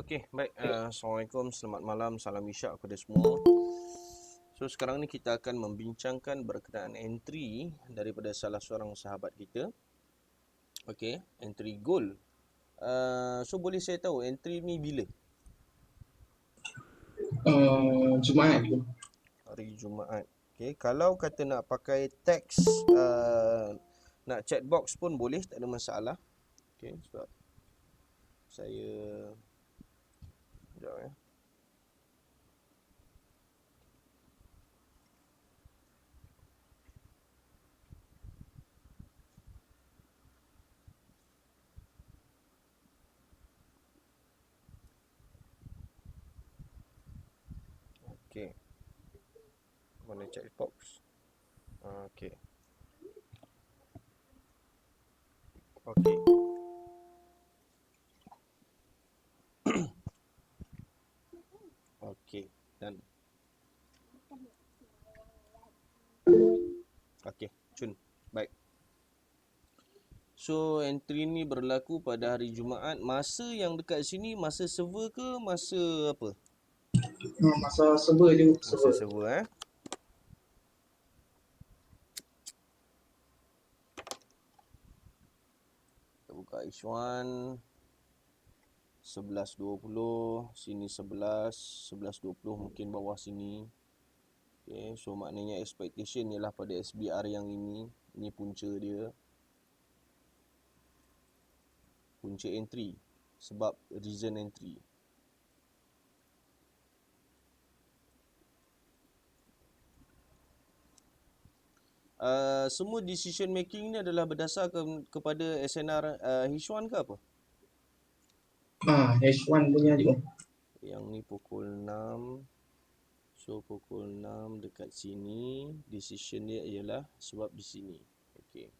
Okey, baik. Assalamualaikum, selamat malam, salam isyak kepada semua. So, sekarang ni kita akan membincangkan berkenaan entry daripada salah seorang sahabat kita. Okey, entry goal. So, boleh saya tahu entry ni bila? Jumaat tu. Hari Jumaat. Okey, kalau kata nak pakai teks, nak chat box pun boleh, tak ada masalah. Okey, sebab saya... Sekejap ya. Okey, mana chat box? Okey. Okey. Okey, dan okey, cun. Baik. So, entry ni berlaku pada hari Jumaat. Masa yang dekat sini, masa server ke masa apa? Masa server je. Masa Server. server Kita buka H1 11.20, sini 11.20 mungkin bawah sini. Okay, so maknanya expectation ialah pada SBR yang ini punca dia. Punca entry sebab reason entry. Semua decision making ni adalah berdasarkan kepada SNR H1 ke apa? H1 punya je. Yang ni pukul 6. So pukul 6 dekat sini, decision dia ialah sebab di sini. Okey.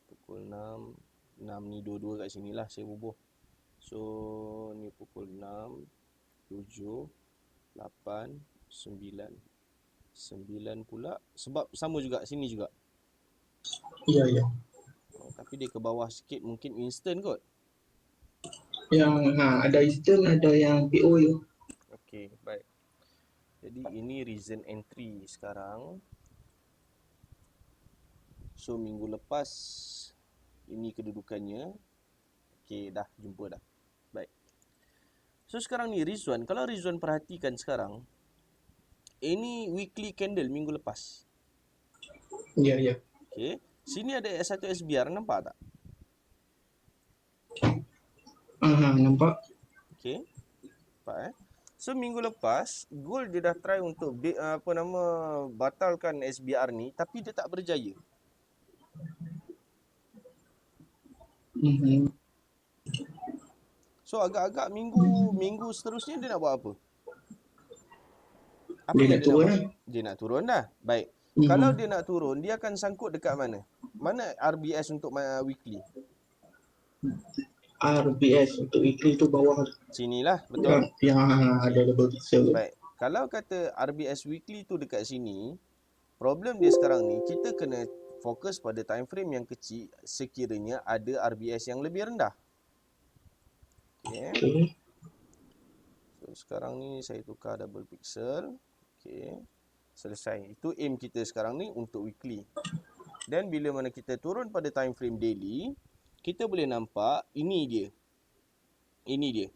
Pukul 6, 6 ni dua-dua kat sini lah saya bubuh. So ni pukul 6, 7, 8, 9. 9 pula sebab sama juga sini juga. Ya. Tapi dia ke bawah sikit, mungkin instant kot. Yang ada instant, ada yang PO je. Okey, baik. Jadi ini reason entry sekarang. So minggu lepas ini kedudukannya. Okey, dah jumpa dah. Baik. So sekarang ni Rizwan, kalau Rizwan perhatikan sekarang, ini weekly candle minggu lepas. Ya. Okey, sini ada S1 SBR, nampak tak? Nampak? Okey. Nampak So minggu lepas gold dia dah try untuk batalkan SBR ni, tapi dia tak berjaya. So agak-agak minggu seterusnya dia nak buat apa? Apa Dia yang nak dia nak turun buat? lah. Dia nak turun dah. Baik. Kalau dia nak turun, dia akan sangkut dekat mana? Mana RBS untuk weekly? RBS untuk weekly tu bawah. Sinilah, betul? Yang ada Okey. double pixel. Baik. Kalau kata RBS weekly tu dekat sini, problem dia sekarang ni, kita kena fokus pada time frame yang kecil sekiranya ada RBS yang lebih rendah. Okey. Okay. So sekarang ni saya tukar double pixel. Okey. Selesai. Itu aim kita sekarang ni untuk weekly. Dan bila mana kita turun pada time frame daily, kita boleh nampak ini dia. Ini dia.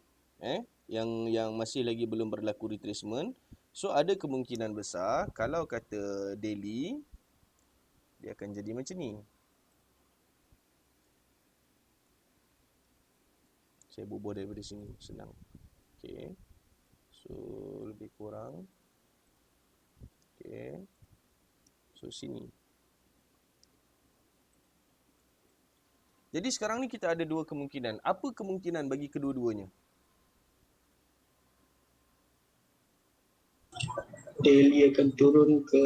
Yang masih lagi belum berlaku retracement. So ada kemungkinan besar kalau kata daily, dia akan jadi macam ni. Saya bubuh daripada sini, senang. Okey. So lebih kurang. Okey. So sini. Jadi sekarang ni kita ada dua kemungkinan. Apa kemungkinan bagi kedua-duanya? Daily akan turun ke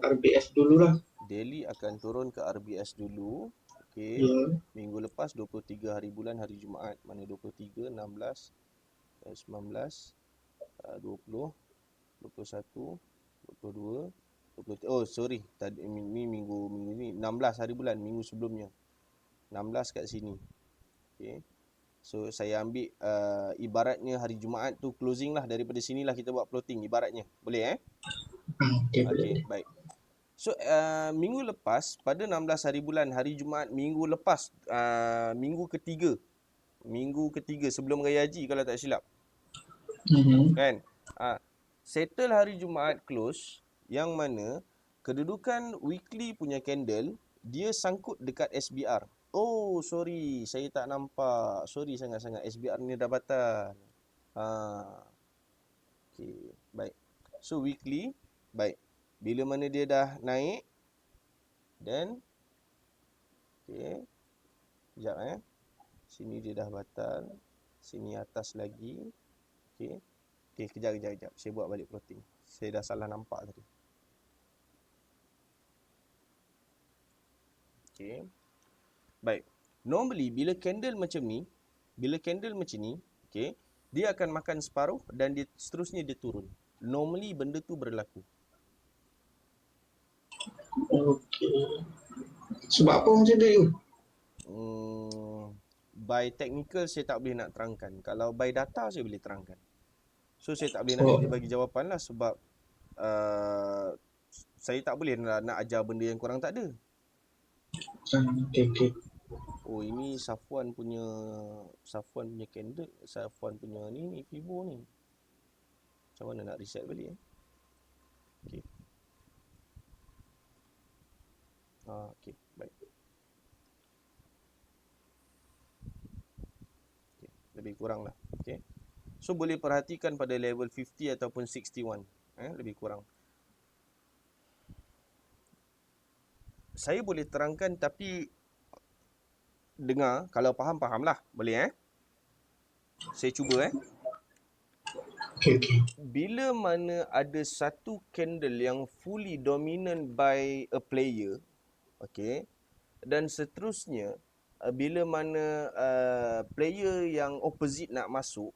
RBS dululah. Daily akan turun ke RBS dulu. Okey. Ya. Minggu lepas 23 hari bulan hari Jumaat. Mana 23, 16, 19, 20, 21, 22, 23. Oh, sorry. Tadi ni minggu ni 16 hari bulan, minggu sebelumnya. 16 kat sini. Okey. So saya ambil ibaratnya hari Jumaat tu closing lah, daripada sinilah kita buat plotting ibaratnya. Boleh Okey, boleh Okey, boleh. baik. So minggu lepas pada 16 hari bulan, hari Jumaat minggu lepas, minggu ketiga sebelum Raya Haji kalau tak silap. Kan? Settle hari Jumaat close, yang mana kedudukan weekly punya candle dia sangkut dekat SBR. Oh, sorry, saya tak nampak. Sorry sangat-sangat, SBR ni dah batal. Okey, baik. So weekly, baik. Bila mana dia dah naik, then okey, sekejap sini dia dah batal. Sini atas lagi. Okey. Okey, kejap. Saya buat balik plotting. Saya dah salah nampak tadi. Okey. Baik. Normally bila candle macam ni, okey, dia akan makan separuh dan dia seterusnya dia turun. Normally benda tu berlaku. Okey. Sebab apa macam tu? By technical saya tak boleh nak terangkan. Kalau by data saya boleh terangkan. So saya tak boleh nak Oh, bagi jawapan lah, sebab saya tak boleh nak ajar benda yang korang tak ada. okey. Oh, ini Safwan punya candle, Safwan punya ni Vivo ni. Macam mana nak reset balik Okey. Okey, baik. Okey, lebih kurang lah. Okey. So boleh perhatikan pada level 50 ataupun 61, lebih kurang. Saya boleh terangkan tapi dengar, kalau faham-fahamlah. Boleh Saya cuba Okey. Bila mana ada satu candle yang fully dominant by a player, okey, dan seterusnya bila mana player yang opposite nak masuk,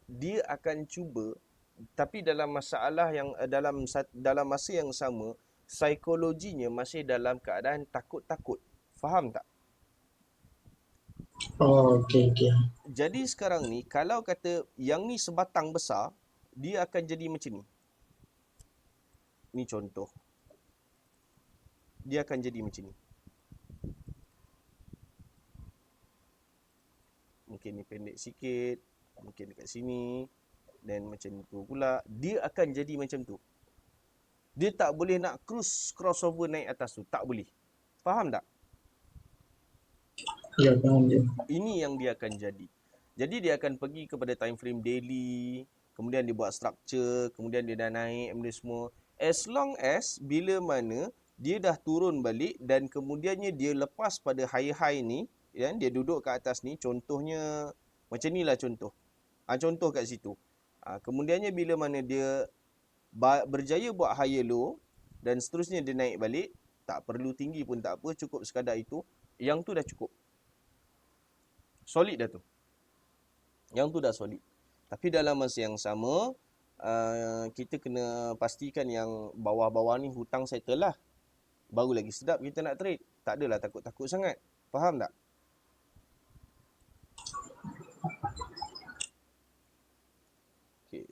dia akan cuba, tapi dalam masalah yang dalam masa yang sama, psikologinya masih dalam keadaan takut-takut. Faham tak? Oh, okey. Jadi sekarang ni kalau kata yang ni sebatang besar, dia akan jadi macam ni. Ni contoh. Dia akan jadi macam ni. Mungkin ni pendek sikit, mungkin dekat sini, dan macam tu pula. Dia akan jadi macam tu. Dia tak boleh nak crossover naik atas tu. Tak boleh. Faham tak? Ya, faham je. Ini yang dia akan jadi. Jadi dia akan pergi kepada time frame daily, kemudian dia buat structure, kemudian dia dah naik benda semua. As long as bila mana dia dah turun balik dan kemudiannya dia lepas pada high ni, dia duduk kat atas ni, contohnya macam ni lah contoh. Contoh kat situ. Kemudiannya bila mana dia berjaya buat higher low dan seterusnya dia naik balik, tak perlu tinggi pun tak apa, cukup sekadar itu, yang tu dah cukup. Solid dah tu. Yang tu dah solid. Tapi dalam masa yang sama, kita kena pastikan yang bawah-bawah ni hutang settle lah. Baru lagi sedap kita nak trade. Tak adalah takut-takut sangat. Faham tak? Okay.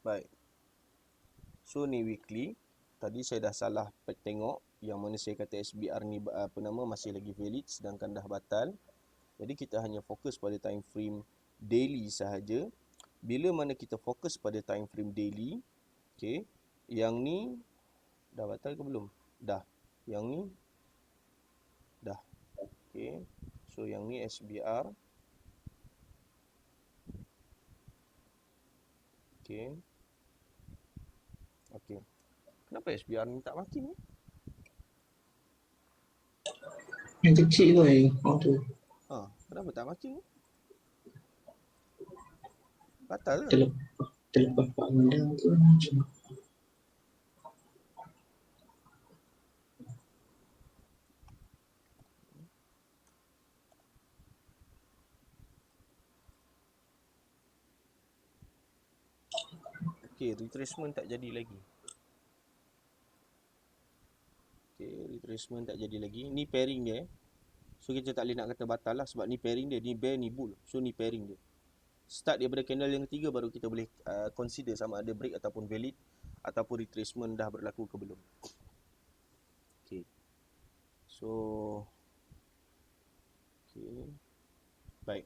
Baik. So ni weekly. Tadi saya dah salah tengok yang mana saya kata SBR ni masih lagi valid sedangkan dah batal. Jadi kita hanya fokus pada time frame daily sahaja. Bila mana kita fokus pada time frame daily, okey, yang ni dah batal ke belum? Dah. Yang ni dah. Okey. So yang ni SBR. Okey. Okey. Kenapa SBR ni tak makin ni? Yang kecil tu tu. Kenapa tak makin ni? Batal ke? Terlepas pandang tu macam. Okey, retracement tak jadi lagi. Okey, retracement tak jadi lagi. Ni pairing dia. So kita tak boleh nak kata batal lah sebab ni pairing dia, ni bear ni bull. So ni pairing dia. Start daripada candle yang ketiga baru kita boleh consider sama ada break ataupun valid ataupun retracement dah berlaku ke belum. Okay. So okay. Baik.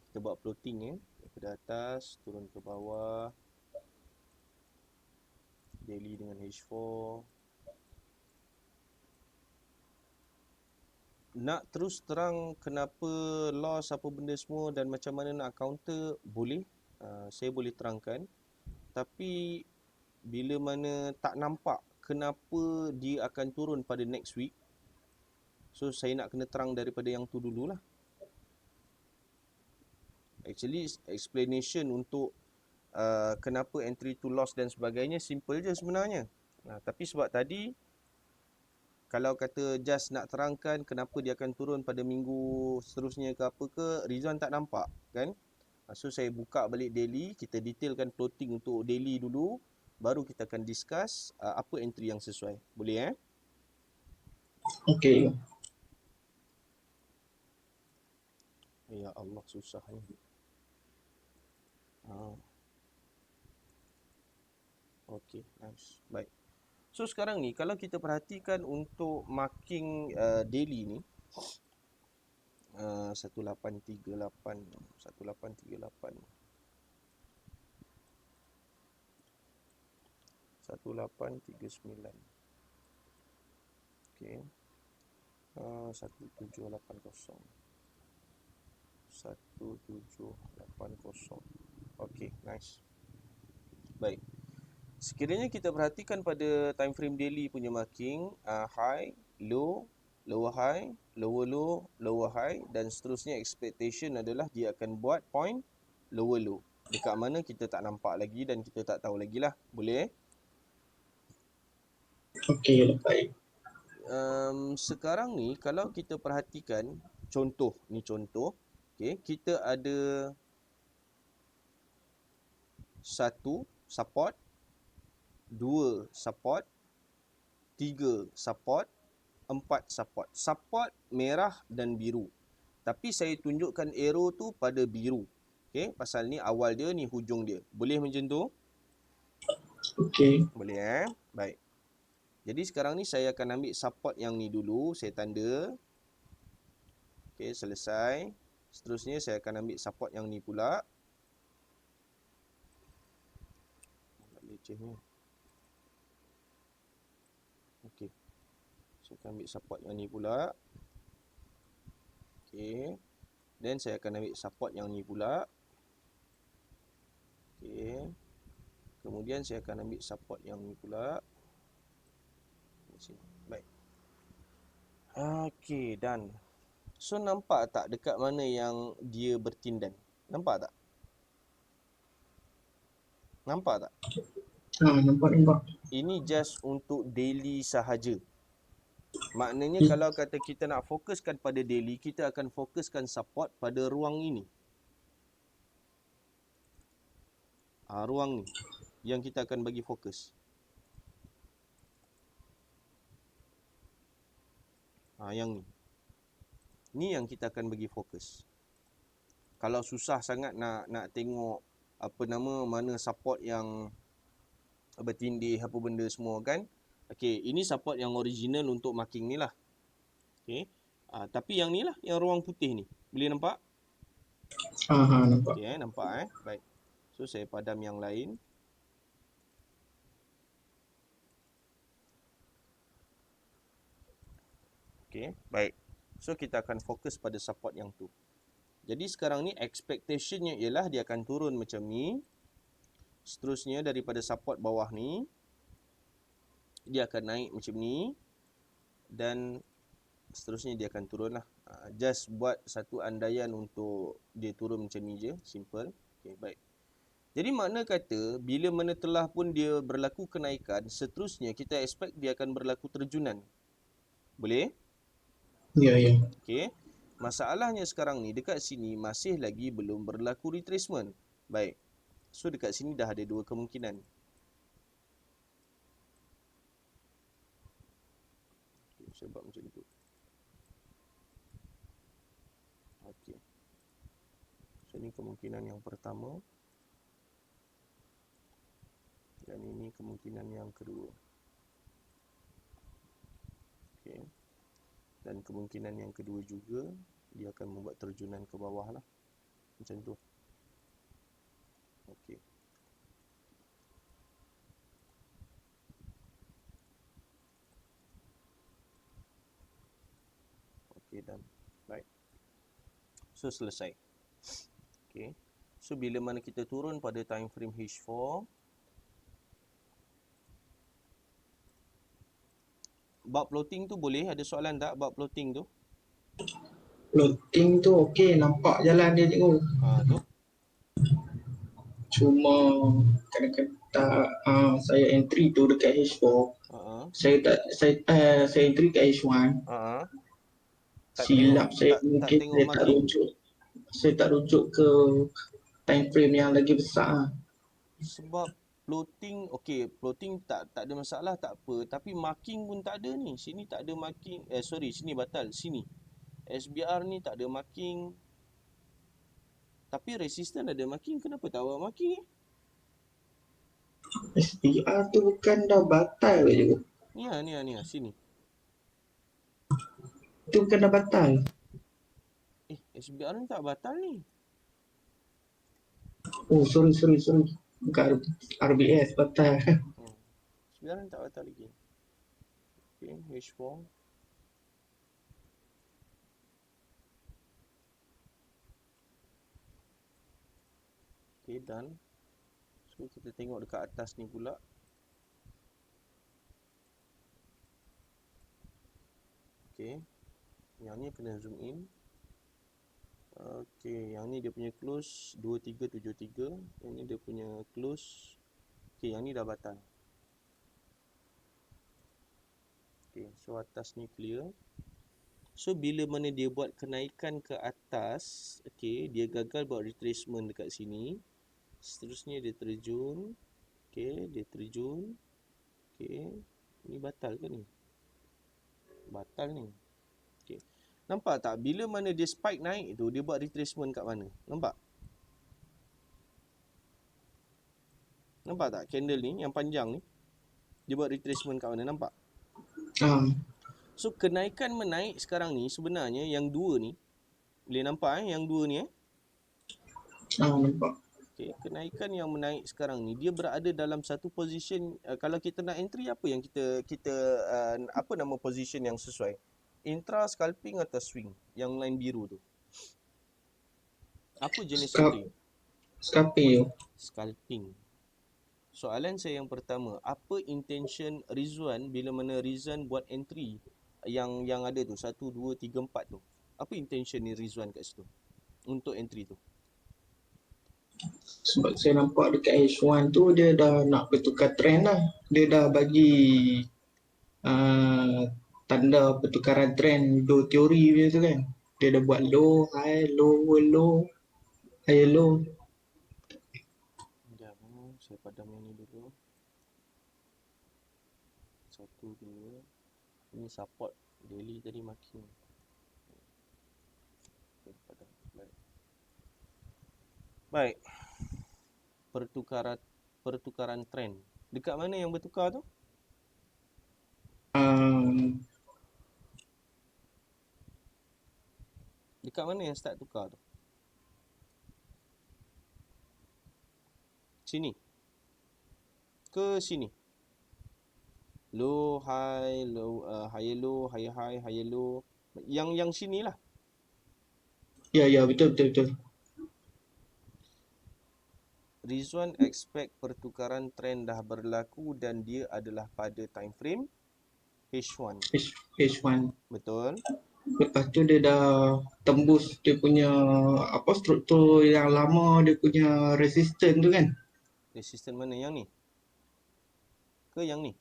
Kita buat plotting daripada atas turun ke bawah. Daily dengan H4. Nak terus terang kenapa loss apa benda semua dan macam mana nak counter, boleh. Saya boleh terangkan. Tapi bila mana tak nampak kenapa dia akan turun pada next week, so saya nak kena terang daripada yang tu dululah. Actually explanation untuk kenapa entry to loss dan sebagainya simple je sebenarnya. Tapi sebab tadi kalau kata just nak terangkan kenapa dia akan turun pada minggu seterusnya ke apa ke, Rizwan tak nampak kan. So saya buka balik daily, kita detailkan plotting untuk daily dulu, baru kita akan discuss apa entry yang sesuai. Boleh Okey. Ya Allah, susah ni. Okay, nice. Baik. So sekarang ni kalau kita perhatikan untuk marking daily ni 1838 1838 1839. Okey. 1780 1780. Okey, nice. Baik. Sekiranya kita perhatikan pada time frame daily punya marking, high, low, lower high, lower low, lower high dan seterusnya, expectation adalah dia akan buat point lower low. Dekat mana kita tak nampak lagi dan kita tak tahu lagi lah. Boleh? Okey, baik. Sekarang ni kalau kita perhatikan contoh, ni contoh. Okay, kita ada satu support, 2 support, 3 support, 4 support. Support merah dan biru. Tapi saya tunjukkan arrow tu pada biru. Okey, pasal ni awal dia, ni hujung dia. Boleh macam tu? Okey. Boleh Baik. Jadi sekarang ni saya akan ambil support yang ni dulu, saya tanda. Okey, selesai. Seterusnya saya akan ambil support yang ni pula. Lecehnya. Okey. Saya akan ambil support yang ni pula. Okey. Dan saya akan ambil support yang ni pula. Okey. Kemudian saya akan ambil support yang ni pula. Sini. Baik. Okey, done. So nampak tak dekat mana yang dia bertindan? Nampak tak? Nampak tak? Nampak. Ini just untuk daily sahaja. Maknanya kalau kata kita nak fokuskan pada daily, kita akan fokuskan support pada ruang ini. Ruang ni yang kita akan bagi fokus. Yang ni. Ni yang kita akan bagi fokus. Kalau susah sangat nak tengok apa nama, mana support yang bertindih apa benda semua kan. Okey, ini support yang original untuk marking ni lah. Okey. Tapi yang ni lah, yang ruang putih ni. Boleh nampak? Nampak. Okey, nampak Baik. So saya padam yang lain. Okey, baik. So kita akan fokus pada support yang tu. Jadi sekarang ni expectationnya ialah dia akan turun macam ni. Seterusnya daripada support bawah ni, dia akan naik macam ni. Dan seterusnya dia akan turun lah. Just buat satu andaian untuk dia turun macam ni je. Simple. Okay, baik. Jadi makna kata, bila mana telah pun dia berlaku kenaikan, seterusnya kita expect dia akan berlaku terjunan. Boleh? Ya. Okay. Masalahnya sekarang ni, dekat sini masih lagi belum berlaku retracement. Baik. So dekat sini dah ada dua kemungkinan. Okay, saya buat macam tu. Ini kemungkinan yang pertama. Dan ini kemungkinan yang kedua. Okey. Dan kemungkinan yang kedua juga, dia akan membuat terjunan ke bawah lah. Macam tu. Okey. Okey, done. Right. So, selesai. Okey. So, bila mana kita turun pada time frame H4, bab plotting tu boleh? Ada soalan tak bab plotting tu? Plotting tu okey, nampak jalan dia cikgu. Tu. Cuma kadang-kadang saya entry tu dekat H4. Saya entry kat H1. Tak Silap saya tak mungkin tengok saya tak marking. rujuk. Saya tak rujuk ke time frame yang lagi besar. Sebab plotting, okey, plotting tak ada masalah, tak apa. Tapi marking pun tak ada ni. Sini tak ada marking. Sini batal. Sini. SBR ni tak ada marking. Tapi resistance ada marking. Kenapa tak buat marking? SBR tu bukan dah batal ke cikgu? Ni, sini. Tu bukan dah batal. SBR ni tak batal ni. Oh, sorry. Bukan RBS batal. SBR ni tak batal lagi. Okay, H4. Okay, done. So, kita tengok dekat atas ni pula. Okay. Yang ni kena zoom in. Okay, yang ni dia punya close 2373. Yang ni dia punya close. Okay, yang ni dah batal. Okay, so atas ni clear. So, bila mana dia buat kenaikan ke atas, okay, dia gagal buat retracement dekat sini. Seterusnya dia terjun. Okay, dia terjun. Okay, ni batal ke ni? Batal ni. Okay. Nampak tak? Bila mana dia spike naik tu, dia buat retracement kat mana? Nampak? Nampak tak? Candle ni, yang panjang ni. Dia buat retracement kat mana? Nampak? So, kenaikan menaik sekarang ni, sebenarnya yang dua ni. Boleh nampak yang dua ni Nampak. Okay, kenaikan yang menaik sekarang ni, dia berada dalam satu position. Kalau kita nak entry, apa yang kita apa nama position yang sesuai? Intra, scalping atau swing? Yang line biru tu. Apa jenis entry? Scalping. Soalan saya yang pertama, apa intention Rizwan bila mana Rizwan buat entry yang ada tu 1 2 3 4 tu? Apa intention ni Rizwan kat situ untuk entry tu? Sebab saya nampak dekat H1 tu dia dah nak bertukar trend lah. Dia dah bagi tanda pertukaran trend do teori dia tu kan. Dia dah buat low, high, low, high, low. Sekejap, saya padam yang ni dulu. 1 2. Ini support daily tadi marking. Okay, padam. Baik. Pertukaran trend. Dekat mana yang bertukar tu? Dekat mana yang start tukar tu? Sini. Ke sini? Low, high, low, high, low, high, high, low. Yang sinilah. Ya, betul. Rizwan expect pertukaran trend dah berlaku dan dia adalah pada time frame H1. H1. Betul. Lepas tu dia dah tembus dia punya struktur yang lama, dia punya resistance tu kan. Resistance mana? Yang ni? Ke yang ni?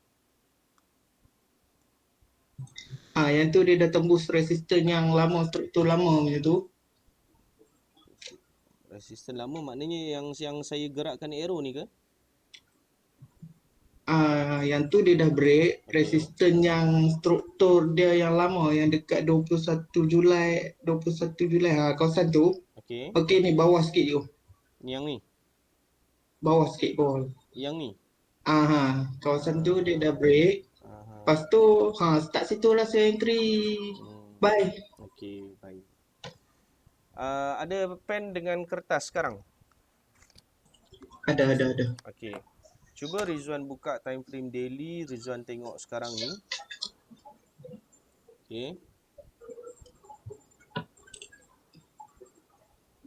Yang tu dia dah tembus resistance yang lama, struktur lama macam tu. Resistance lama maknanya yang saya gerakkan arrow ni ke? Yang tu dia dah break. Okay. Resistance yang struktur dia yang lama yang dekat 21 Julai kawasan tu. Okey. Okey ni bawah sikit je. Yang ni. Bawah sikit bawah. Yang ni. Kawasan tu dia dah break. Aha. Lepas tu start situ lah saya entry. Bye. Okey, baik. Ada pen dengan kertas sekarang? Ada. Okey. Cuba Rizwan buka time frame daily, Rizwan tengok sekarang ni. Okey.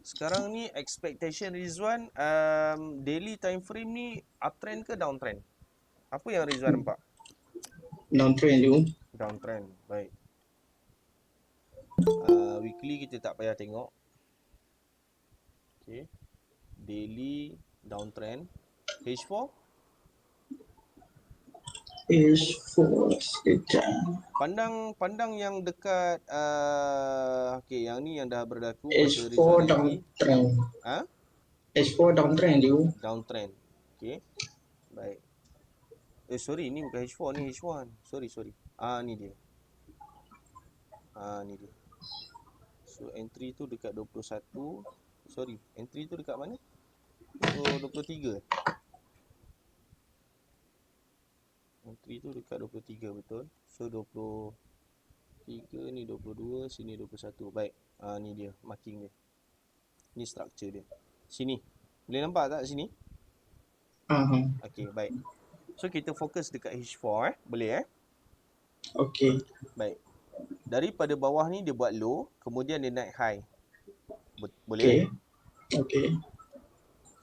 Sekarang ni expectation Rizwan daily time frame ni uptrend ke downtrend? Apa yang Rizwan nampak? Downtrend tu. Downtrend. Baik. Weekly kita tak payah tengok. Okey. Daily downtrend. H4 H4 sekejap. pandang yang dekat okey, yang ni yang dah berlaku masa H4 Rizwan entry. downtrend. H4 downtrend tu. Downtrend. Okey. Baik. Sorry, ni bukan H4, ni H1. Sorry. Ni dia. Ni dia. So entry tu dekat 21. Sorry, entry tu dekat mana? 23. Entry tu dekat 23 betul. So 23 ni 22, sini 21. Baik. Ni dia marking dia. Ni structure dia. Sini. Boleh nampak tak sini? Okey, baik. So kita fokus dekat H4 Boleh Okey. Baik. Daripada bawah ni dia buat low, kemudian dia naik high. Boleh? Okey.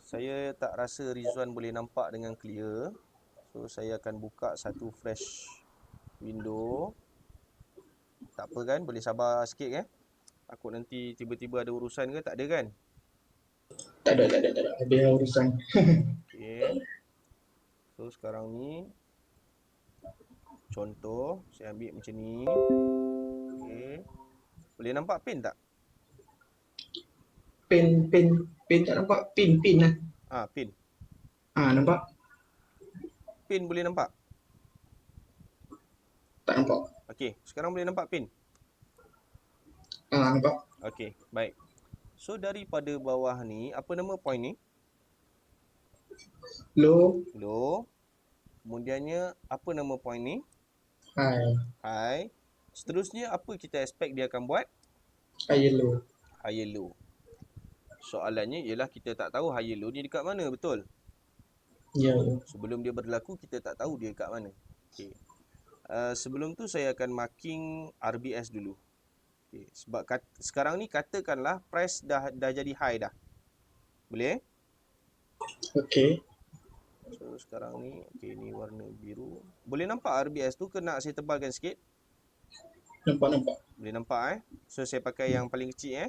Saya tak rasa Rizwan boleh nampak dengan clear. So saya akan buka satu fresh window. Tak apa kan? Boleh sabar sikit Takut nanti tiba-tiba ada urusan ke? Tak ada kan? Tak ada. Habis urusan. Okey. So sekarang ni contoh saya ambil macam ni. Okey. Boleh nampak pin tak? Pin tak nampak. Pin lah. Pin. Nampak? Pin boleh nampak? Tak nampak. Okey, sekarang boleh nampak pin? Nampak. Okey, baik. So daripada bawah ni, apa nama point ni? Low. Kemudiannya apa nama point ni? High. Seterusnya apa kita expect dia akan buat? Higher low. Soalannya ialah kita tak tahu higher low ni dekat mana, betul? Ya. Sebelum dia berlaku kita tak tahu dia dekat mana. Okey. Sebelum tu saya akan marking RBS dulu. Okay. Sebab sekarang ni katakanlah price dah jadi high dah. Boleh? Okey. So sekarang ni ni warna biru. Boleh nampak RBS tu ke nak saya tebalkan sikit? Nampak. Boleh nampak So saya pakai yang paling kecil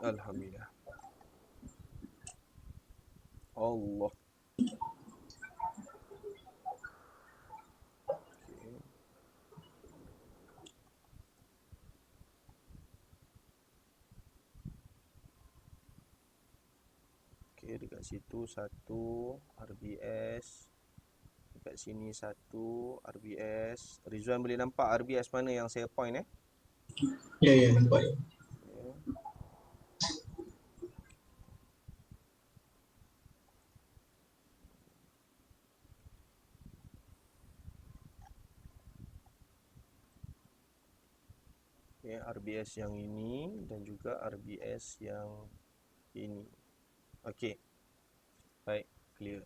Alhamdulillah. Allah. Okey, dekat situ satu RBS. Dekat sini satu RBS. Rizwan boleh nampak RBS mana yang saya point Ya, nampak. RBS yang ini dan juga RBS yang ini. Okey. Baik, clear.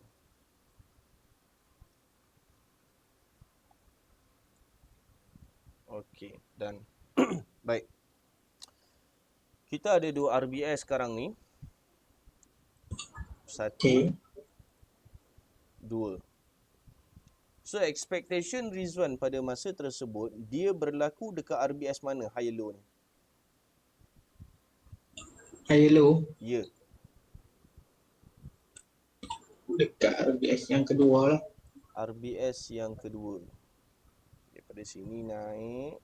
Okey, dan baik. Kita ada dua RBS sekarang ni. Satu, dua. So expectation Rizwan pada masa tersebut dia berlaku dekat RBS mana high low ni? High low. Ya. Dekat RBS yang kedua lah. RBS yang kedua. Daripada sini naik.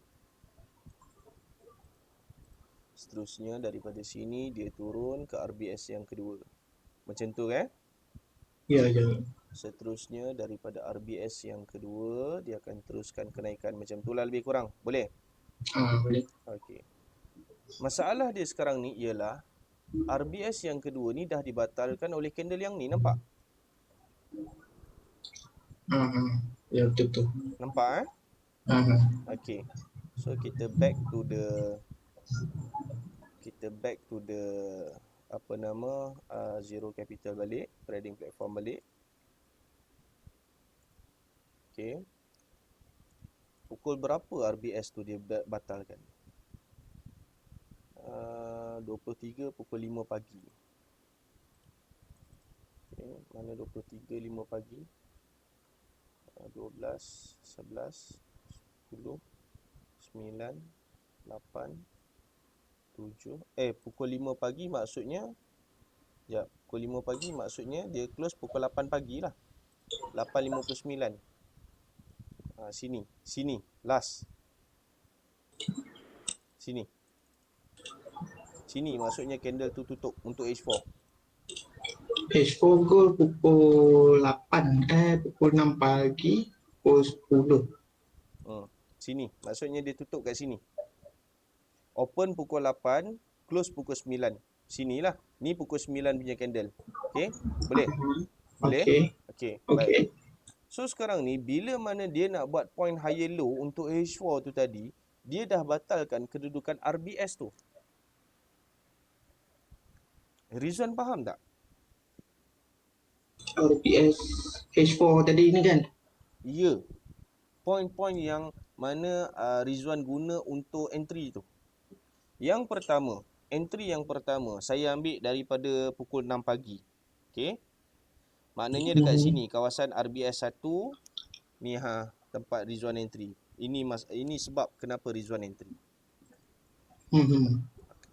Seterusnya daripada sini dia turun ke RBS yang kedua. Macam tu kan? Ya, ya. Seterusnya daripada RBS yang kedua dia akan teruskan kenaikan macam tu lah lebih kurang. Boleh? Boleh. Okey. Masalah dia sekarang ni ialah RBS yang kedua ni dah dibatalkan oleh candle yang ni, nampak? Ya, betul-betul. Nampak Ah, Okey. So kita back to the apa nama zero capital balik, trading platform balik. Okey. Pukul berapa RBS tu dia batalkan? 23 pukul 5 pagi. Okey, mana 23 5 pagi? 12 11 10 9 8 7 pukul 5 pagi maksudnya pukul 5 pagi maksudnya dia close pukul 8 pagi lah. 8.59. Sini last. Sini maksudnya candle tu tutup untuk H4. H4 pukul 8, pukul 6 pagi, pukul 10. Sini maksudnya dia tutup kat sini. Open pukul 8, close pukul 9. Sinilah. Ni pukul 9 punya candle. Okey? Boleh? Boleh? Okey. Okey, baik. Okey. So sekarang ni bila mana dia nak buat point higher low untuk H4 tu tadi, dia dah batalkan kedudukan RBS tu. Rizwan faham tak? RPS H4 tadi ni kan? Ya. Point-point yang mana Rizwan guna untuk entry tu. Yang pertama, entry yang pertama saya ambil daripada pukul 6 pagi. Okey? Maknanya dekat sini kawasan RBS 1 ni tempat Rizwan entry. Ini sebab kenapa Rizwan entry.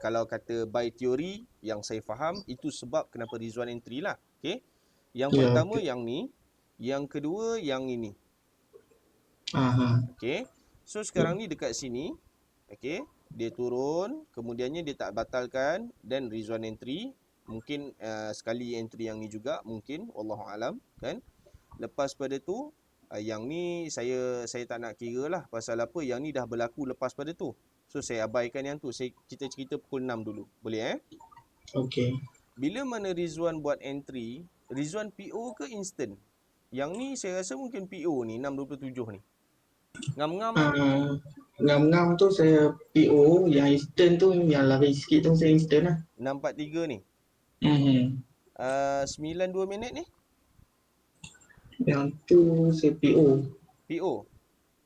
Kalau kata by theory yang saya faham, itu sebab kenapa Rizwan entry lah. Okey. Yang pertama yang ni, yang kedua yang ini. Okey. So sekarang ni dekat sini, okey, dia turun, kemudiannya dia tak batalkan dan Rizwan entry. Mungkin sekali entry yang ni juga, mungkin wallahu alam kan. Lepas pada tu yang ni saya tak nak kira lah pasal apa, yang ni dah berlaku lepas pada tu. So saya abaikan yang tu. Kita cerita pukul 6 dulu. Boleh Okey. Bila mana Rizwan buat entry, Rizwan PO ke instant? Yang ni saya rasa mungkin PO ni 6.27 ni. Ngam-ngam Ngam-ngam tu saya PO, yang instant tu yang lari sikit tu saya instant lah. 6.43 ni. 92 minit ni? Yang tu saya PO. PO.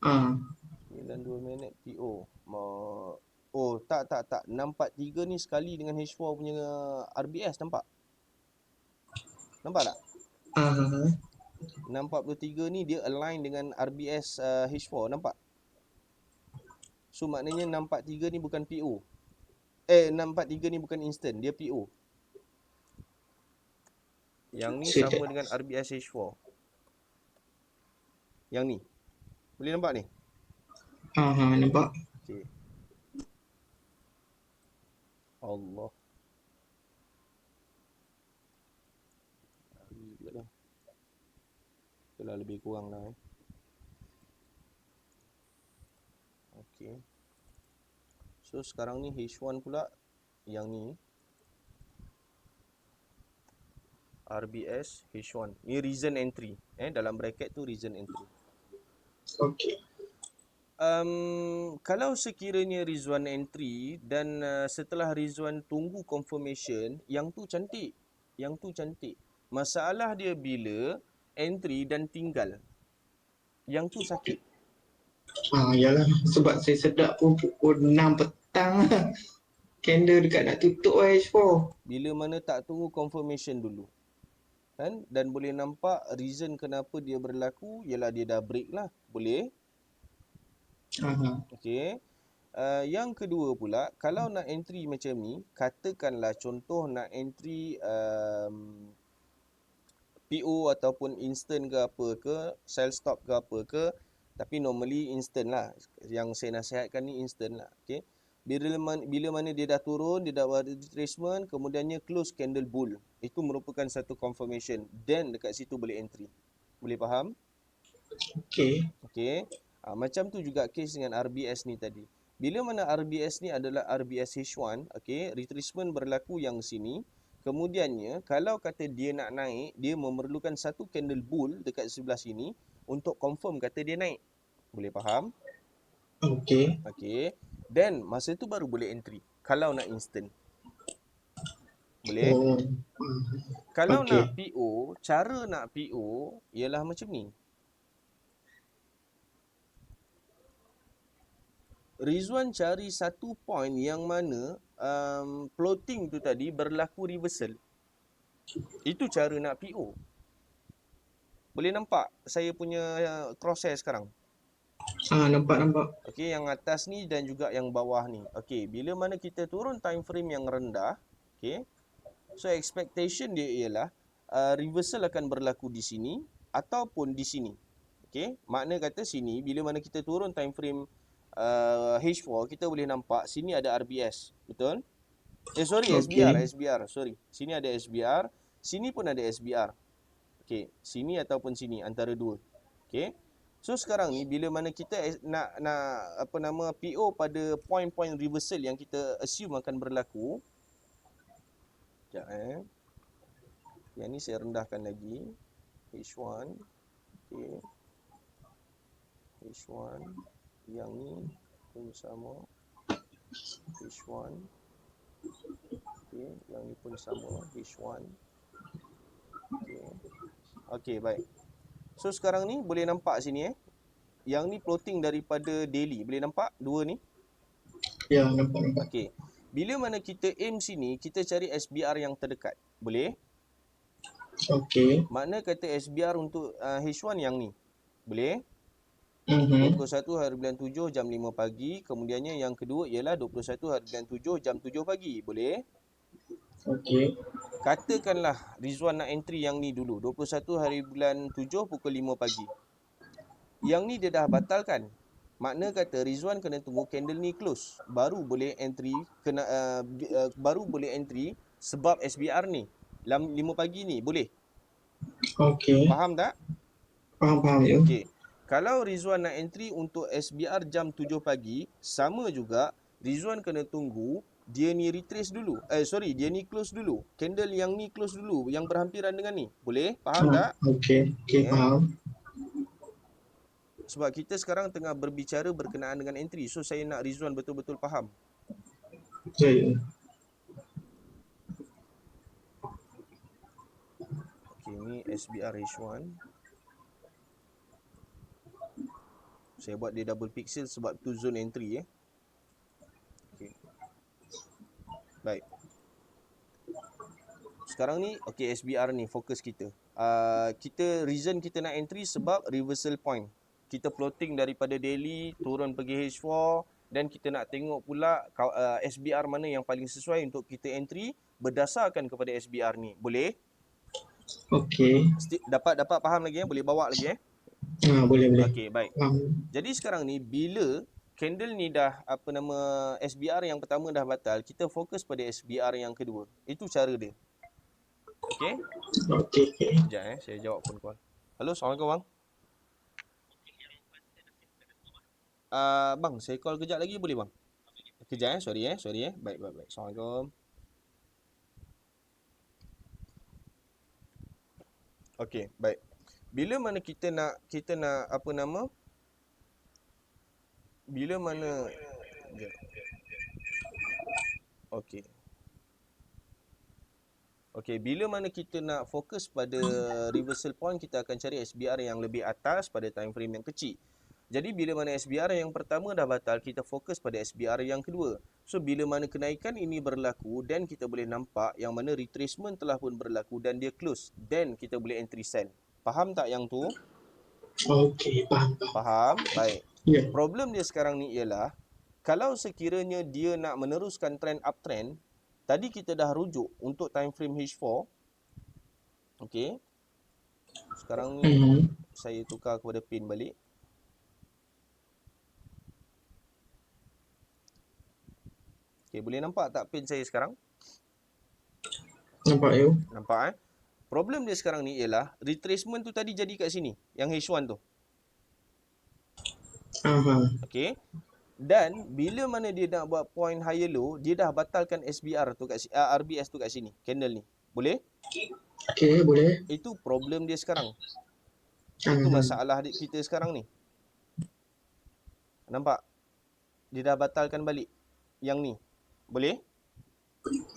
Ah. 92 minit PO. Oh, tak. 643 ni sekali dengan H4 punya RBS, nampak? Nampak tak? 643 ni dia align dengan RBS H4, nampak? So maknanya 643 ni bukan PO. 643 ni bukan instant, dia PO. Yang ni sama dengan RBS H4. Yang ni. Boleh nampak ni? Nampak. Okey. Allah. Itulah. Itulah lebih kurang lah Okey. So sekarang ni H1 pula yang ni RBS H1. Ni reason entry. Dalam bracket tu reason entry. Okey. Kalau sekiranya Rizwan entry dan setelah Rizwan tunggu confirmation, yang tu cantik. Masalah dia bila entry dan tinggal. Yang tu sakit. Yalah, sebab saya sedap pun pukul 6 petang lah. Candle dekat nak tutup H4. Bila mana tak tunggu confirmation dulu. Kan? Dan boleh nampak reason kenapa dia berlaku ialah dia dah break lah. Boleh? Okey. Yang kedua pula, kalau nak entry macam ni, katakanlah contoh nak entry PO ataupun instant ke apa ke, sell stop ke apa ke, tapi normally instant lah. Yang saya nasihatkan ni instant lah. Okay. bila mana dia dah turun, dia dah buat retracement, kemudiannya close candle bull. Itu merupakan satu confirmation. Then dekat situ boleh entry. Boleh faham? Okey. Okey. Macam tu juga case dengan RBS ni tadi. Bila mana RBS ni adalah RBS H1, okey, retracement berlaku yang sini. Kemudiannya, kalau kata dia nak naik, dia memerlukan satu candle bull dekat sebelah sini untuk confirm kata dia naik. Boleh faham? Okey. Okey. Then masa tu baru boleh entry. Kalau nak instant. Boleh? Oh. Kalau Okey. nak PO, cara nak PO ialah macam ni. Rizwan cari satu point yang mana floating tu tadi berlaku reversal. Itu cara nak PO. Boleh nampak saya punya crosshair sekarang? Nampak. Okey, yang atas ni dan juga yang bawah ni. Okey, bila mana kita turun time frame yang rendah, okey. So expectation dia ialah reversal akan berlaku di sini ataupun di sini. Okey, makna kata sini bila mana kita turun time frame H4, kita boleh nampak sini ada RBS, betul? SBR, Okey. sorry. Sini ada SBR, sini pun ada SBR. Okey, sini ataupun sini antara dua. Okey. So sekarang ni bila mana kita nak PO pada point-point reversal yang kita assume akan berlaku. Sekejap Yang ni saya rendahkan lagi. H1. Okey. H1. Yang ni pun sama. H1. Okey, yang ni pun sama. H1. Okey. Okey, baik. So sekarang ni boleh nampak sini Yang ni plotting daripada daily. Boleh nampak dua ni? Ya, nampak. Okey. Bila mana kita aim sini, kita cari SBR yang terdekat. Boleh? Okey. Makna kata SBR untuk H1 yang ni. Boleh? 21/7 jam 5 pagi. Kemudiannya yang kedua ialah 21/7 jam 7 pagi. Boleh? Okey. Katakanlah Rizwan nak entry yang ni dulu. 21/7 pukul 5 pagi. Yang ni dia dah batalkan. Makna kata Rizwan kena tunggu candle ni close. Baru boleh entry sebab SBR ni. 5 pagi ni. Boleh? Okey. Faham tak? Faham ya. Okey. Kalau Rizwan nak entry untuk SBR jam 7 pagi, sama juga Rizwan kena tunggu dia ni retrace dulu. Dia ni close dulu. Candle yang ni close dulu, yang berhampiran dengan ni. Boleh? Faham tak? Okey, Okey, faham. Sebab kita sekarang tengah berbicara berkenaan dengan entry. So saya nak Rizwan betul-betul faham. Ya. Okey, ni SBR H1. Saya buat dia double pixel sebab tu zone entry Okey. Baik. Sekarang ni okey, SBR ni fokus kita. Reason kita nak entry sebab reversal point. Kita plotting daripada daily turun pergi H4 dan kita nak tengok pula SBR mana yang paling sesuai untuk kita entry berdasarkan kepada SBR ni. Boleh? Okey. Dapat faham lagi Boleh bawa lagi Boleh. Okey, baik. Faham. Jadi sekarang ni bila candle ni dah SBR yang pertama dah batal, kita fokus pada SBR yang kedua. Itu cara dia. Okey? Okey. Sekejap saya jawab phone call. Halo, Assalamualaikum bang. Bang, saya call kejap lagi boleh bang? Kejap sorry Baik. Assalamualaikum. Okey, baik. Bila mana kita nak bila mana Okey, bila mana kita nak fokus pada reversal point, kita akan cari SBR yang lebih atas pada time frame yang kecil. Jadi bila mana SBR yang pertama dah batal, kita fokus pada SBR yang kedua. So bila mana kenaikan ini berlaku, then kita boleh nampak yang mana retracement telah pun berlaku dan dia close. Then kita boleh entry sell. Faham tak yang tu? Okey, faham. Faham? Baik. Ya. Problem dia sekarang ni ialah kalau sekiranya dia nak meneruskan trend uptrend, tadi kita dah rujuk untuk time frame H4. Okey. Sekarang ni saya tukar kepada pin balik. Okay, boleh nampak tak pen saya sekarang? Nampak you? Nampak Problem dia sekarang ni ialah retracement tu tadi jadi kat sini, yang H1 tu. Aha. Okay. Dan bila mana dia nak buat point higher low, dia dah batalkan SBR tu kat RBS tu kat sini, candle ni. Boleh? Okay, boleh. Itu problem dia sekarang. Itu Aha. masalah kita sekarang ni. Nampak? Dia dah batalkan balik yang ni. Boleh?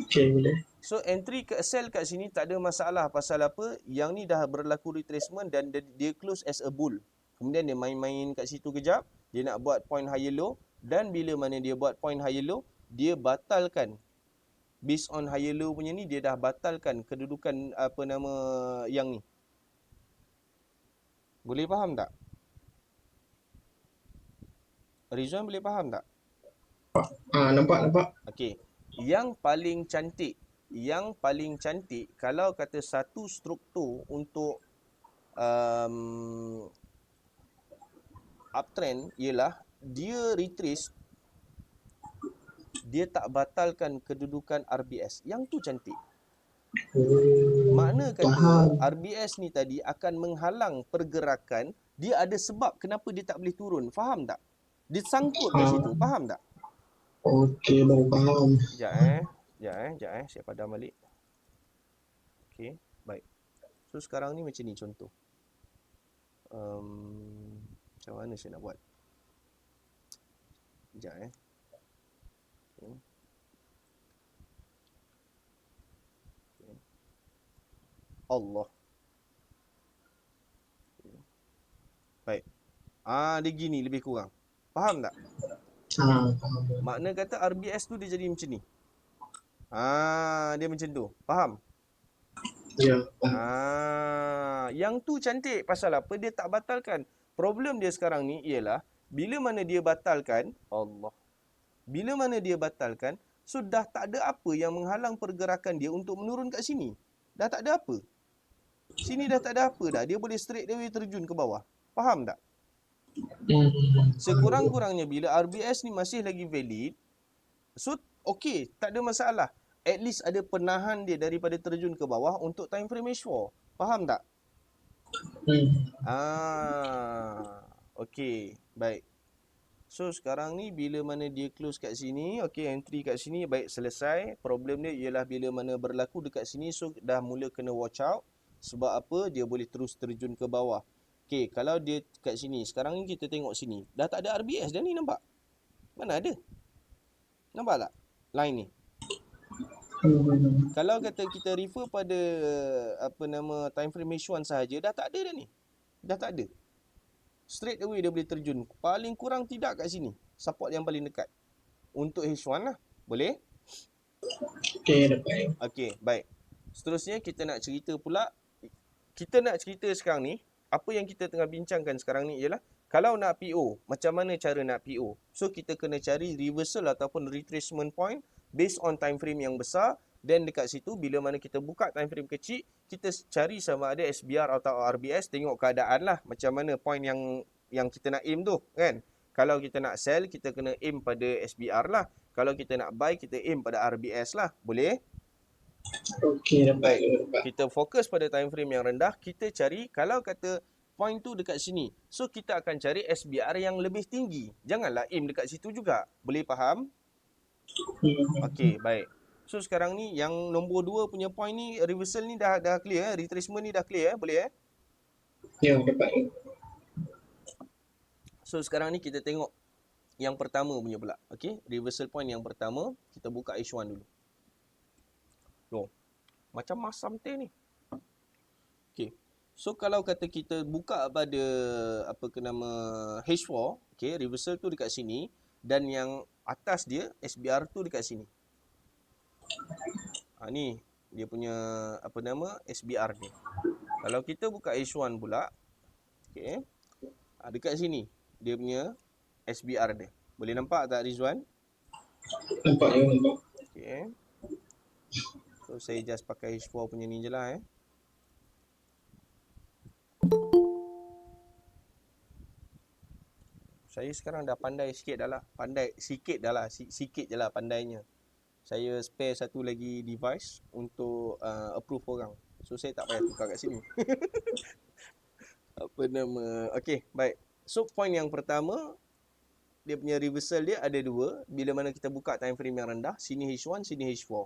Okay, boleh. So entry ke sell kat sini tak ada masalah. Pasal apa? Yang ni dah berlaku retracement dan dia close as a bull. Kemudian dia main-main kat situ kejap. Dia nak buat point higher low. Dan bila mana dia buat point higher low, dia batalkan. Based on higher low punya ni, dia dah batalkan kedudukan apa nama yang ni. Boleh faham tak? Rizwan boleh faham tak? Nampak. Okey. Yang paling cantik kalau kata satu struktur untuk uptrend ialah dia retrace, dia tak batalkan kedudukan RBS. Yang tu cantik. Makna kata Faham. RBS ni tadi akan menghalang pergerakan, dia ada sebab kenapa dia tak boleh turun. Faham tak? Dia sangkut kat situ. Faham tak? Okay, baru faham. Sekejap saya padam balik. Okey, baik. So sekarang ni macam ni contoh. Macam mana saya nak buat? Sekejap Okay. Allah. Baik. Dia gini lebih kurang. Faham tak? Faham. Makna kata RBS tu dia jadi macam ni. Dia macam tu. Faham? Ya, faham. Yang tu cantik. Pasal apa? Dia tak batalkan. Problem dia sekarang ni ialah bila mana dia batalkan, Allah. Bila mana dia batalkan, sudah tak ada apa yang menghalang pergerakan dia untuk menurun kat sini. Dah tak ada apa. Sini dah tak ada apa dah. Dia boleh straight away terjun ke bawah. Faham tak? Sekurang-kurangnya bila RBS ni masih lagi valid, so okey, tak ada masalah. At least ada penahan dia daripada terjun ke bawah untuk time frame H4. Faham tak? Okey, baik. So sekarang ni bila mana dia close kat sini, okey, entry kat sini, baik, selesai. Problem dia ialah bila mana berlaku dekat sini, so dah mula kena watch out. Sebab apa? Dia boleh terus terjun ke bawah. Okey, kalau dia kat sini, sekarang ni kita tengok sini. Dah tak ada RBS dah ni, nampak? Mana ada? Nampak tak? Line ni. Kalau kata kita refer pada apa nama time frame H1 sahaja, dah tak ada dah ni. Dah tak ada. Straight away dia boleh terjun. Paling kurang tidak kat sini. Support yang paling dekat. Untuk H1 lah. Boleh? Okay, dapat. Okey, baik. Seterusnya kita nak cerita pula. Kita nak cerita sekarang ni, apa yang kita tengah bincangkan sekarang ni ialah kalau nak PO, macam mana cara nak PO? So kita kena cari reversal ataupun retracement point based on time frame yang besar. Dan dekat situ bila mana kita buka time frame kecil, kita cari sama ada SBR atau RBS, tengok keadaan lah macam mana point yang kita nak aim tu kan. Kalau kita nak sell, kita kena aim pada SBR lah. Kalau kita nak buy, kita aim pada RBS lah. Boleh? Okey, dapat. Baik. Kita fokus pada time frame yang rendah. Kita cari kalau kata point tu dekat sini. So kita akan cari SBR yang lebih tinggi. Janganlah aim dekat situ juga. Boleh faham? Okey, baik. So sekarang ni yang nombor 2 punya point ni, reversal ni dah clear, retracement ni dah clear, boleh Ya, dapat. So sekarang ni kita tengok yang pertama punya pula. Okey, reversal point yang pertama, kita buka H1 dulu. Loh, macam masam teh ni. Okey. So kalau kata kita buka pada apa ke nama H4, okey, reversal tu dekat sini dan yang atas dia SBR tu dekat sini. Ni dia punya apa nama SBR ni. Kalau kita buka H1 pula, okey. Dekat sini dia punya SBR dia. Boleh nampak tak Rizwan? Nampak ya, nampak. Okey. So saya just pakai H4 punya ni je lah Saya sekarang dah pandai sikit dah lah. Pandai sikit dah lah. Sikit je lah pandainya. Saya spare satu lagi device untuk approve orang. So saya tak payah tukar kat sini. Apa nama? Okey, baik. So point yang pertama, dia punya reversal dia ada dua. Bila mana kita buka time frame yang rendah, sini H1, sini H4.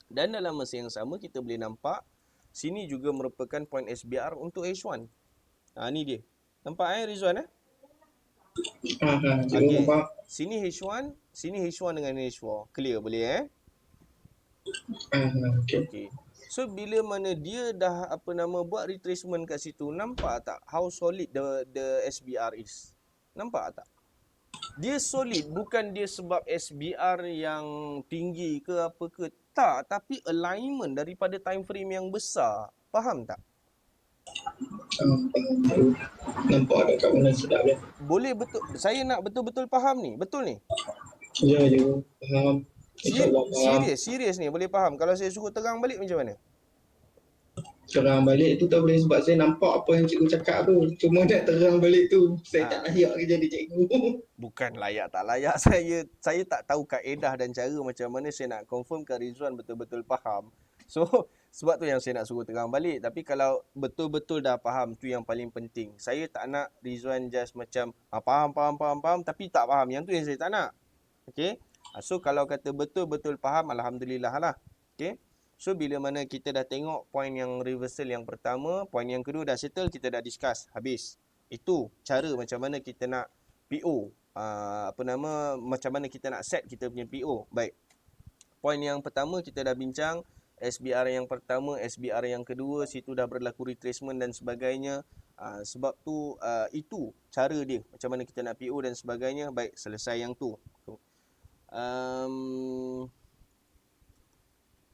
Dan dalam masa yang sama kita boleh nampak sini juga merupakan point SBR untuk H1. Ni dia. Nampak Rizwan Cikgu Okey. nampak. Sini H1 dengan H4. Clear boleh Okay. Okey. So bila mana dia dah buat retracement kat situ, nampak tak how solid the SBR is? Nampak tak? Dia solid bukan dia sebab SBR yang tinggi ke apa ke. Tak, tapi alignment daripada time frame yang besar. Faham tak? Nampak ada kat mana sedap dia. Boleh betul. Saya nak betul-betul faham ni. Betul ni? Ya, cikgu. Faham. InsyaAllah faham. Serius ni boleh faham. Kalau saya suruh terang balik macam mana? Terang balik tu tak boleh sebab saya nampak apa yang cikgu cakap tu. Cuma nak terang balik tu. Saya tak layak ke jadi cikgu. Bukan layak tak layak. Saya tak tahu kaedah dan cara macam mana saya nak confirmkan Rizwan betul-betul faham. So, sebab tu yang saya nak suruh terang balik. Tapi kalau betul-betul dah faham, tu yang paling penting. Saya tak nak Rizwan just macam faham, tapi tak faham. Yang tu yang saya tak nak. Okay? So, kalau kata betul-betul faham, Alhamdulillah lah. Okay? So, bila mana kita dah tengok point yang reversal yang pertama, point yang kedua dah settle, kita dah discuss. Habis. Itu cara macam mana kita nak PO. Macam mana kita nak set kita punya PO. Baik. Point yang pertama kita dah bincang. SBR yang pertama, SBR yang kedua, situ dah berlaku retracement dan sebagainya. Sebab tu itu cara dia. Macam mana kita nak PO dan sebagainya. Baik, selesai yang tu.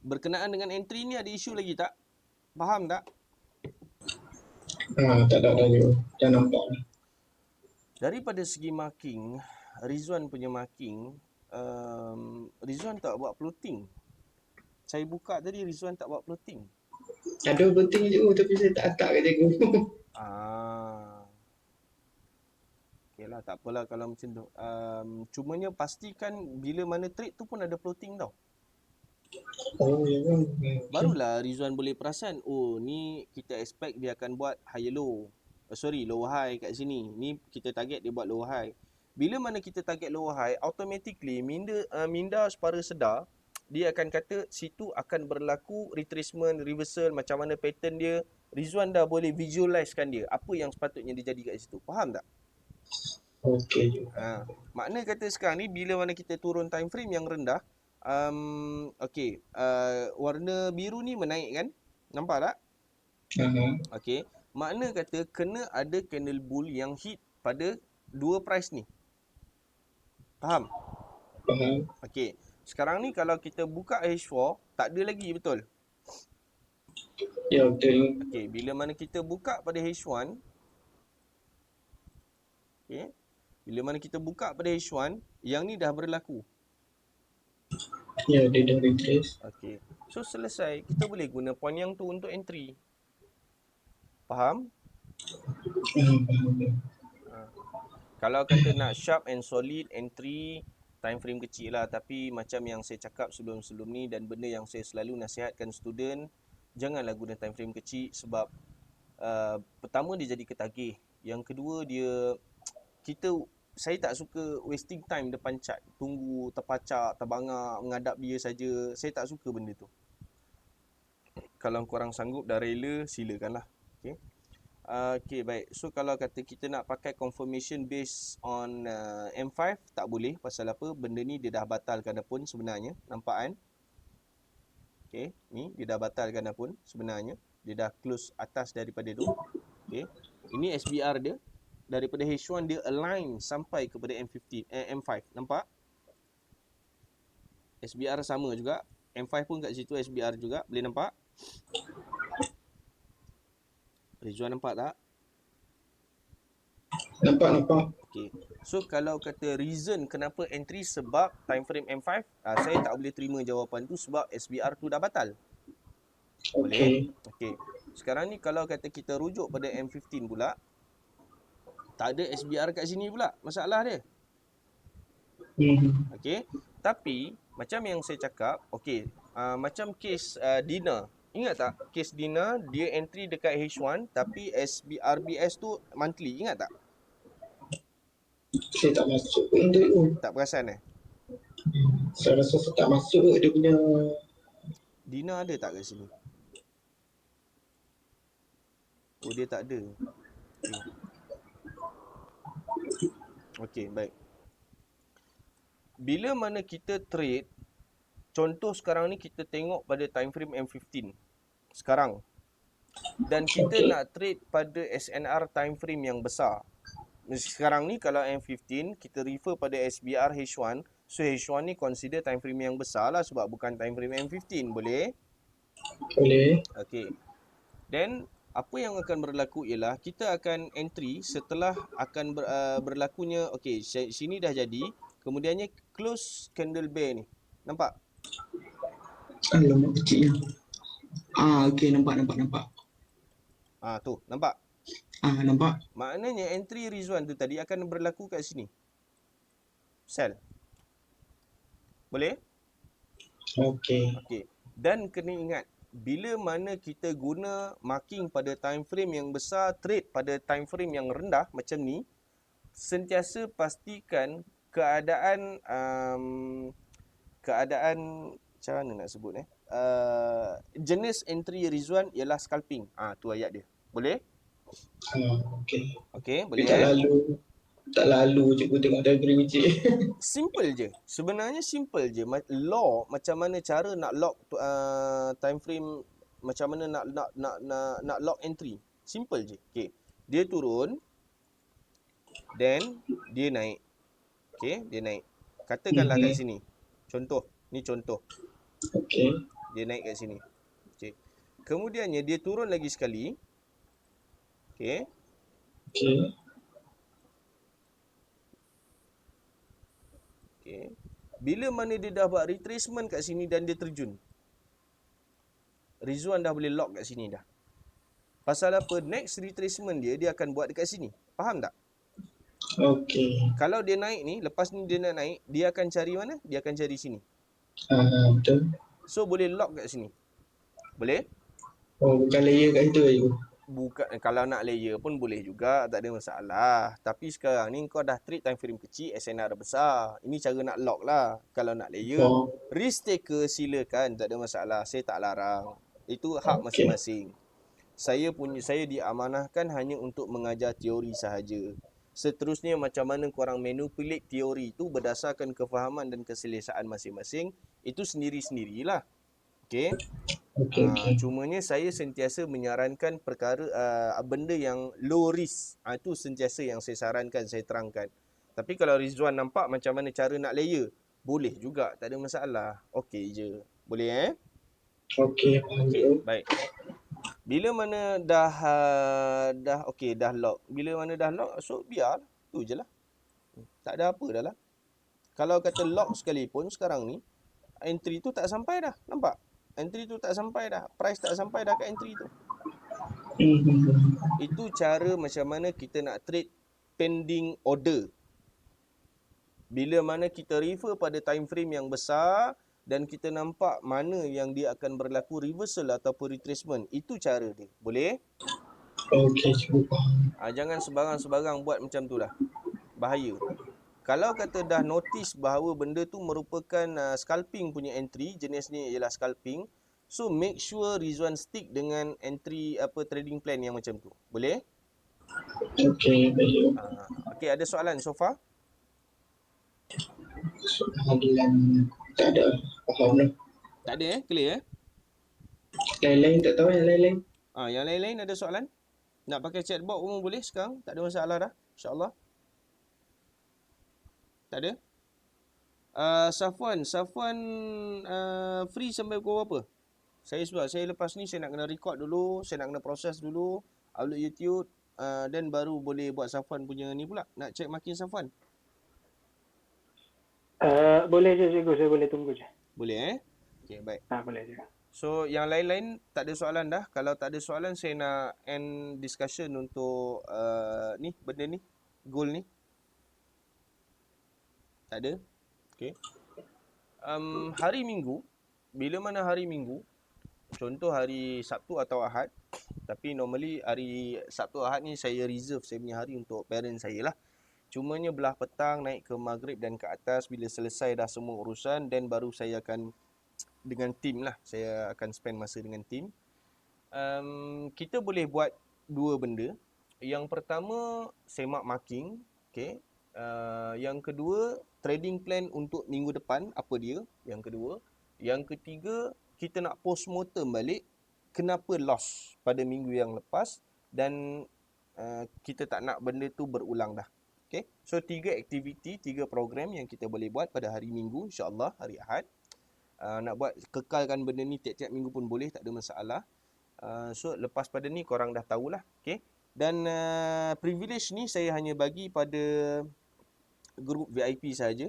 Berkenaan dengan entry ni ada isu lagi tak? Faham tak? Tak ada cikgu. Dah nampak. Daripada segi marking, Rizwan punya marking, Rizwan tak buat plotting. Saya buka tadi Rizwan tak buat plotting. Ada penting cikgu tapi saya tak atak kat cikgu. Okay lah, tak apalah kalau macam tu. Cumanya pastikan bila mana trade tu pun ada plotting tau. Oh, ya kan. Barulah Rizwan boleh perasan, oh ni kita expect dia akan buat higher low. Lower high kat sini. Ni kita target dia buat lower high. Bila mana kita target lower high, automatically minda separa sedar, dia akan kata situ akan berlaku retracement, reversal, macam mana pattern dia. Rizwan dah boleh visualizekan dia. Apa yang sepatutnya dia jadi kat situ. Faham tak? Okey. Makna kata sekarang ni bila mana kita turun time frame yang rendah, warna biru ni menaik kan? Nampak tak? Okey. Makna kata kena ada candle bull yang hit pada dua price ni. Faham? Faham. Okey. Sekarang ni kalau kita buka H4, tak ada lagi, betul? Ya, betul. Okey, bila mana kita buka pada H1, okey. Bila mana kita buka pada H1, yang ni dah berlaku. Ya, dia dah retrace. Okey. So selesai, kita boleh guna point yang tu untuk entry. Faham? Kalau kata nak sharp and solid entry, time frame kecil lah. Tapi macam yang saya cakap sebelum-sebelum ni dan benda yang saya selalu nasihatkan student, janganlah guna time frame kecil sebab pertama dia jadi ketagih. Yang kedua saya tak suka wasting time depan chart. Tunggu, terpacak, terbangak, menghadap dia saja. Saya tak suka benda tu. Kalau korang sanggup dah rela, silakanlah. Okay. Okay, baik. So kalau kata kita nak pakai confirmation based on M5, tak boleh. Pasal apa? Benda ni dia dah batalkan dah pun sebenarnya. Nampak kan? Okay, ni dia dah batalkan dah pun sebenarnya. Dia dah close atas daripada tu. Okay. Ini SBR dia. Daripada H1 dia align sampai kepada M5. Nampak? SBR sama juga. M5 pun kat situ SBR juga. Boleh nampak? Rizwan nampak tak? Nampak. Okay. So kalau kata reason kenapa entry sebab time frame M5, saya tak boleh terima jawapan tu sebab SBR tu dah batal. Boleh? Okay. Sekarang ni kalau kata kita rujuk pada M15 pula, tak ada SBR kat sini pula. Masalah dia. Okey. Tapi macam yang saya cakap, okey, macam kes Dina. Ingat tak kes Dina dia entry dekat H1 tapi RBS tu monthly, ingat tak? Saya tak masuk pun tu. Tak perasan Saya rasa saya tak masuk dia punya. Dina ada tak kat sini? Oh dia tak ada. Okey. Okey, baik. Bila mana kita trade, contoh sekarang ni kita tengok pada time frame M15 sekarang. Dan kita Okey. nak trade pada SNR time frame yang besar. Sekarang ni kalau M15 kita refer pada SBR H1, so H1 ni consider time frame yang besar lah sebab bukan time frame M15, boleh? Boleh. Okey. Then apa yang akan berlaku ialah kita akan entry setelah akan berlakunya, okey, sini dah jadi, kemudiannya close candle bear ni. Nampak? Alamak kecil. Okey, nampak. Tu, nampak? Nampak. Maknanya entry Rizwan tu tadi akan berlaku kat sini. Sell. Boleh? Okey. Okey. Dan kena ingat, bila mana kita guna marking pada time frame yang besar, trade pada time frame yang rendah macam ni, sentiasa pastikan keadaan macam mana nak sebut jenis entry Rizwan ialah scalping. Tu ayat dia. Boleh? Okey. Okey, Dia boleh tak lalu cikgu tengok diagram biji. Simple je. Sebenarnya simple je. Law macam mana cara nak lock time frame, macam mana nak lock entry. Simple je. Okey. Dia turun, then dia naik. Okey, dia naik. Katakanlah kat sini. Contoh, ni contoh. Okey. Dia naik kat sini. Okey. Kemudiannya dia turun lagi sekali. Okey. Okey. Okey. Bila mana dia dah buat retracement kat sini dan dia terjun, Rizwan dah boleh lock kat sini dah. Pasal apa? Next retracement dia akan buat dekat sini. Faham tak? Okey. Kalau dia naik ni, lepas ni dia nak naik, dia akan cari mana? Dia akan cari sini. Betul. So boleh lock kat sini. Boleh? Bukan layer kat situ cikgu. Bukan, kalau nak layer pun boleh juga, tak ada masalah. Tapi sekarang ni kau dah trade time frame kecil, SNR besar. Ini cara nak lock lah. Kalau nak layer, risk taker silakan, tak ada masalah. Saya tak larang. Itu hak Okey. masing-masing. Saya diamanahkan hanya untuk mengajar teori sahaja. Seterusnya macam mana korang manipulate teori itu berdasarkan kefahaman dan keselesaan masing-masing, itu sendiri-sendirilah. Okey. Okey. Cumanya saya sentiasa menyarankan perkara benda yang low risk. Itu sentiasa yang saya sarankan, saya terangkan. Tapi kalau Rizwan nampak macam mana cara nak layer, boleh juga, tak ada masalah. Okey je. Boleh Okey. Okey, baik. Bila mana dah okey, dah lock. Bila mana dah lock, so biar tu je lah. Tak ada apa dah lah. Kalau kata lock sekalipun sekarang ni, entry tu tak sampai dah. Nampak? Entry tu tak sampai dah. Price tak sampai dah kat entry tu. Itu cara macam mana kita nak trade pending order. Bila mana kita refer pada time frame yang besar dan kita nampak mana yang dia akan berlaku reversal ataupun retracement. Itu cara dia. Boleh? Okey, cikgu faham. Jangan sebarang-sebarang buat macam tu lah. Bahaya. Kalau kata dah notice bahawa benda tu merupakan scalping punya entry, jenisnya ialah scalping, so make sure Rizwan stick dengan entry trading plan yang macam tu. Boleh? Okey, baik. Okey, ada soalan so far? Soalan tak ada. Faham dah. Tak ada clear Lain-lain tak tahu yang lain-lain. Yang lain-lain ada soalan? Nak pakai chatbot pun boleh sekarang, tak ada masalah dah. InsyaAllah. Tak ada? Safwan free sampai pukul berapa? Saya lepas ni saya nak kena record dulu, saya nak kena proses dulu, upload YouTube, dan baru boleh buat Safwan punya ni pula. Nak check marking Safwan? Boleh je cikgu, saya boleh tunggu je. Boleh Okay, baik. Boleh je. So yang lain-lain tak ada soalan dah. Kalau tak ada soalan, saya nak end discussion untuk ni benda ni, goal ni. Tak ada? Okey. Hari Minggu, bila mana hari Minggu, contoh hari Sabtu atau Ahad, tapi normally hari Sabtu Ahad ni saya reserve saya punya hari untuk parent saya lah. Cumanya belah petang naik ke maghrib dan ke atas, bila selesai dah semua urusan, then baru saya akan dengan tim lah. Saya akan spend masa dengan tim. Kita boleh buat dua benda. Yang pertama, semak marking. Okay. Yang kedua, trading plan untuk minggu depan, apa dia. Yang kedua. Yang ketiga, kita nak postmortem balik kenapa loss pada minggu yang lepas, dan kita tak nak benda tu berulang dah. Okay. So 3 aktiviti, 3 program yang kita boleh buat pada hari Minggu, insyaAllah hari Ahad. Nak buat kekalkan benda ni tiap-tiap minggu pun boleh, tak ada masalah. So lepas pada ni korang dah tahulah. Okay. Dan privilege ni saya hanya bagi pada grup VIP saja.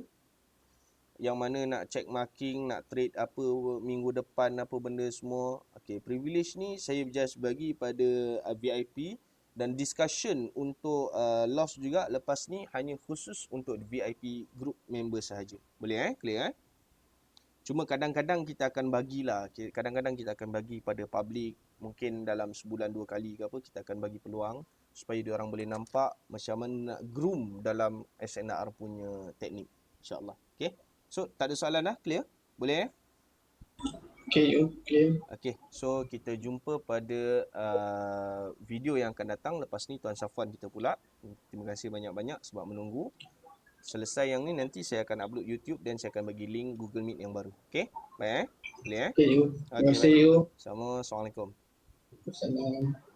Yang mana nak check marking, nak trade apa minggu depan, apa benda semua. Okay, privilege ni saya just bagi pada VIP. Dan discussion untuk loss juga lepas ni hanya khusus untuk VIP group member sahaja. Boleh clear Cuma kadang-kadang kita akan bagilah, kadang-kadang kita akan bagi pada public, mungkin dalam sebulan 2 kali ke apa, kita akan bagi peluang supaya diorang boleh nampak macam mana nak groom dalam SNR punya teknik, insyaAllah. Okay, so tak ada soalan dah, clear? Boleh Okay, clear. Okay, so kita jumpa pada video yang akan datang. Lepas ni Tuan Safwan kita pula. Terima kasih banyak-banyak sebab menunggu. Selesai yang ni nanti saya akan upload YouTube dan saya akan bagi link Google Meet yang baru. Okay, baik clear Okay, terima Okay, kasih. baik. Sama, Assalamualaikum. Assalamualaikum.